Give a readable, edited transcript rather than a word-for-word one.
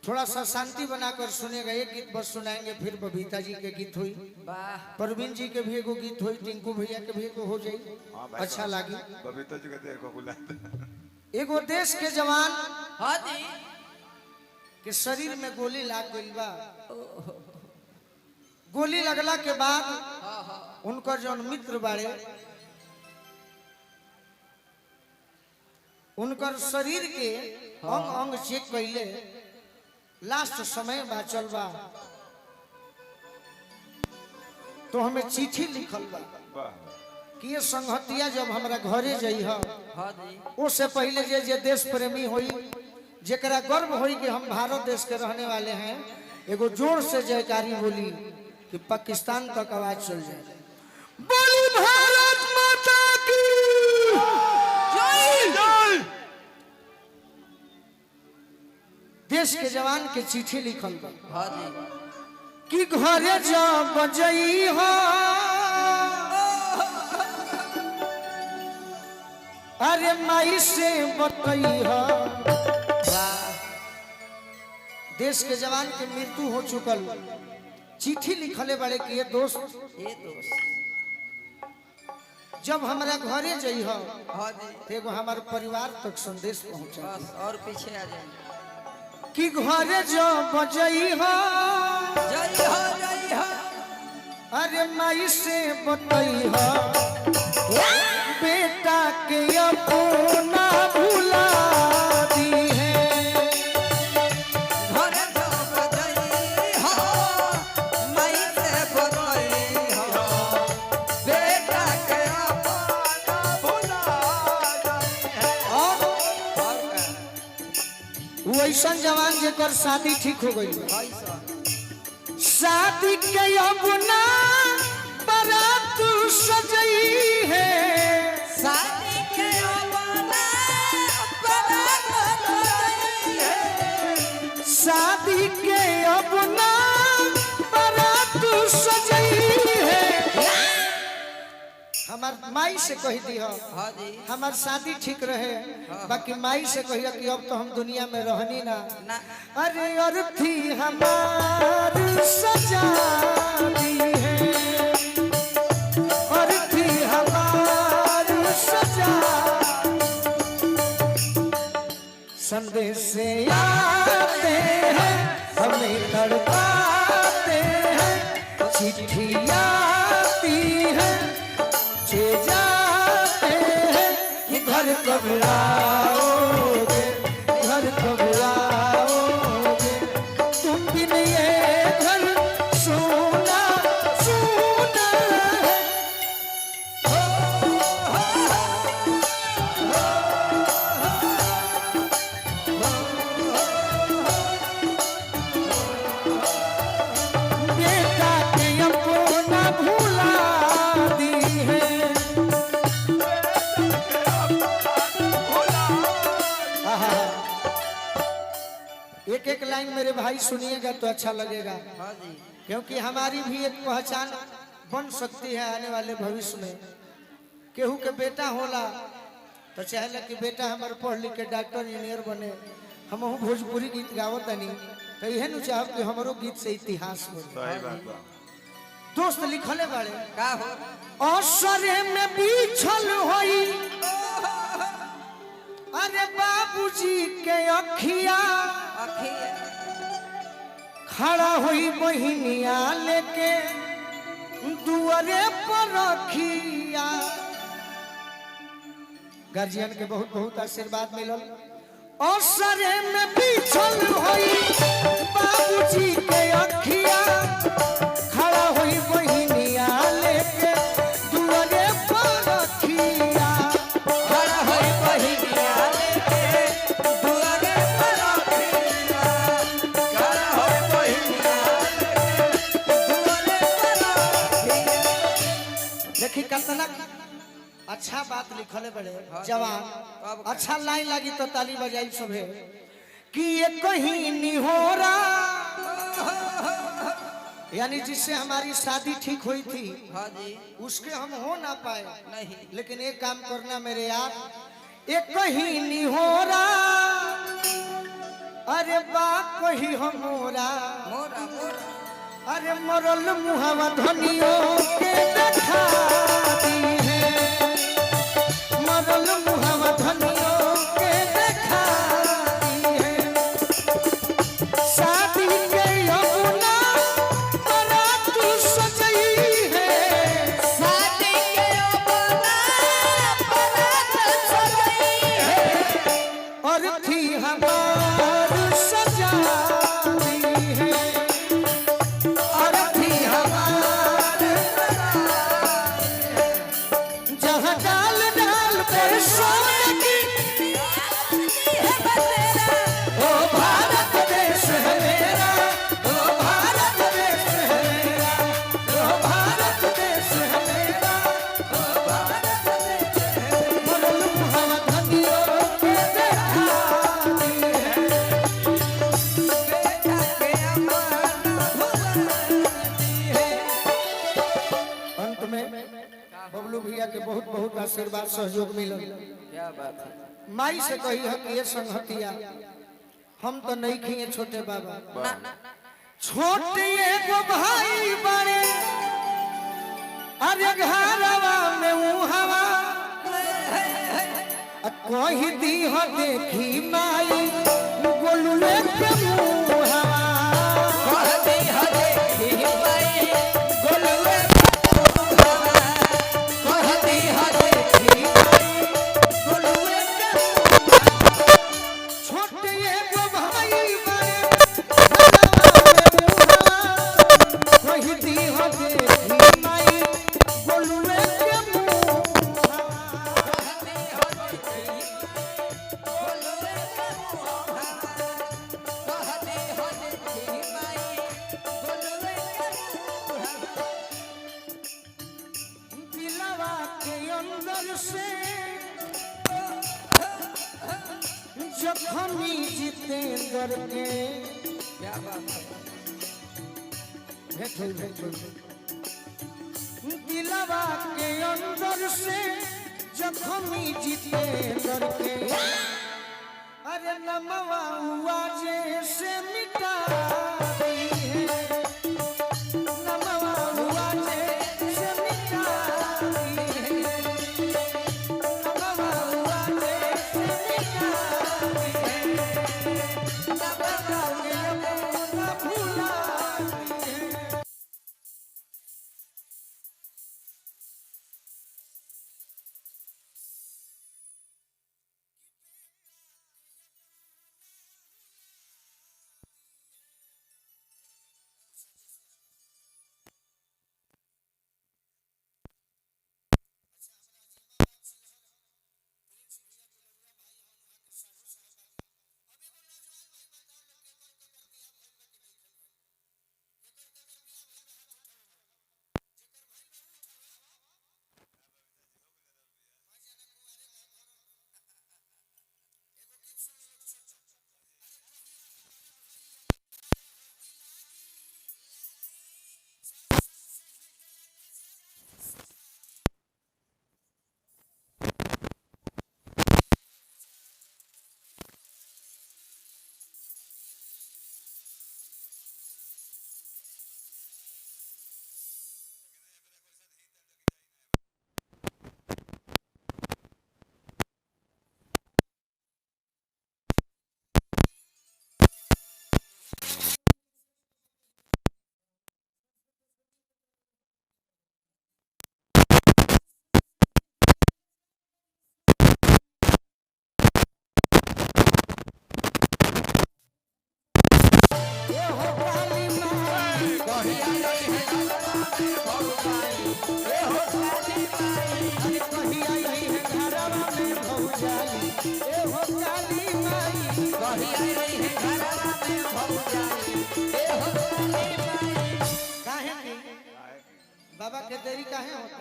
थोड़ा सा शांति बनाकर सुनेगा। एक गीत बस सुनाएंगे, फिर बबीता जी के गीत हुई, परवीन जी के भी एगो गीत हुई, टिंकू भैया के भी एगो हो जाई, अच्छा लगी। बबीता जी कहते हैं बुला एगो देश के जवान हाँ जी के शरीर में गोली लाग गई बा। गोली लगला के बाद उनकर जो मित्र बाड़े उनकर शरीर के अंग अंग चेक कैले, लास्ट समय बाचल बा तो हमें चिट्ठी लिखल बा कि ये संगतिया जब हमरा घरे जइह उससे पहले जे देश प्रेमी होई, जेकरा गर्व होई कि हम भारत देश के रहने वाले हैं, एगो जोर से जयकारी बोली कि पाकिस्तान तक आवाज चल जाए। बोली भारत माता की जय। देश के जवान के चिट्ठी लिखल बा कि घरे जब जइह अरे माई से बतइह। देश के जवान के मृत्यु हो चुकल, चिट्ठी लिखले बड़े कि ये दोस्त जब हमारा घरे जइह एगो हमारे परिवार तक संदेश पहुंचा और पीछे आ जाएंगे कि घरे जब जइह अरे माई से बतइह बेटा के अपना भुला दी है। घर जब जइह माई से बतइह बेटा के अपना भुला दी है। और का वो ऐसा जवान जेकर शादी ठीक हो गई, ऐसा शादी के अपना बारात सजई है। शादी के अपना बारात सजई है। शादी के अपना बारात सजई है। हमार माई से कह दी हाँ जी हमार शादी ठीक रहे, बाकी माई से कहिया कि अब तो हम दुनिया में रहनी ना। ना अरे अर्थी हमार सजा दी है, अर्थी हमार सजा। संदेश से आते हैं हमें तड़पाते हैं, चिट्ठी आती है चे जाते हैं कि घर कब आओगे, घर कब आओगे, तुम बिन ये घर सोना सोना है। बेटा के अपना भुला दी है। एक एक लाइन मेरे भाई सुनिएगा तो अच्छा लगेगा, हाँ जी क्योंकि हमारी भी एक पहचान बन सकती है आने वाले भविष्य में। केहू के बेटा होला तो चाहे कि बेटा हमारे पढ़ लिख के डॉक्टर इंजीनियर बने, हम भोजपुरी गीत गावत नहीं तो यह न चाहब कि हमारो गीत से इतिहास हो। सही बात बा। दोस्त लिखले बाड़े का हो असरे में बिछल होई अरे बाबूजी के अखिया, अखिया खड़ा हुई बहिनिया लेके दुआरे पर रखिया। गार्जियन के बहुत बहुत आशीर्वाद मिलल। और सरे में बिछल होई बाबूजी के अखिया, खड़ा हुई बहिनिया लेके दुआरे पर रखिया। खड़ा होई बहिनिया लेके दुआरे पर रखिया। खड़ा होई बहिनिया लेके दुआरे पर रखिया। देखी कितना अच्छा बात लिखले बड़े जवान। अच्छा लाइन लगी तो ताली बजाई सभे कि ये कहीं निहोरा, यानी जिससे हमारी शादी ठीक हुई थी हाँ जी उसके हम हो ना पाए, नहीं लेकिन एक काम करना मेरे यार, एक कहीं निहोरा अरे बा कही हमरा मोरा मोरा अरे मरल मुहावा धनियों के देखा दी है मरल मुहावा धनियों के देखा दी है शादी के यमुना बारात सजई है शादी के यमुना बारात सजई है और थी हमार सजा दी है और थी हमार जहाँ डाल डाल पर सोने की ओ भारत देश है मेरा ओ भारत देश है मेरा ओ भारत देश है मेरा ओ भारत देश है मरल मुहावा धनियों के देखा दी है बेटा के अमर भुवती है। अंत में बबलू भैया के बहुत बहुत आशीर्वाद सहयोग मिलल। क्या बात है माई से कही है कि ये संगतिया हम तो नहीं खिए छोटे बाबा छोटे एगो भाई बड़े अरे घरवा में उहवा कही दी हो देखी माई गोलुए के मुहवा कहती हरे खिमाई गोलुए कहती हरे खिमाई गोलुए छोटे एगो भाई बड़े घरवा में उहवा कही दी हो देखी माई गोलुए के मुहवा दिलवा के अंदर से जखमी जितेंद्र के भेट दिलवा के अंदर से जखमी जितेंद्र के अरे नमवा हुआ जैसे मिटा दी है नमवा हुआ जैसे मिटा दी है नमवा हुआ जैसे मिटा दी है नमवा के अपना भुला दी है बाबा के देरी काहे होता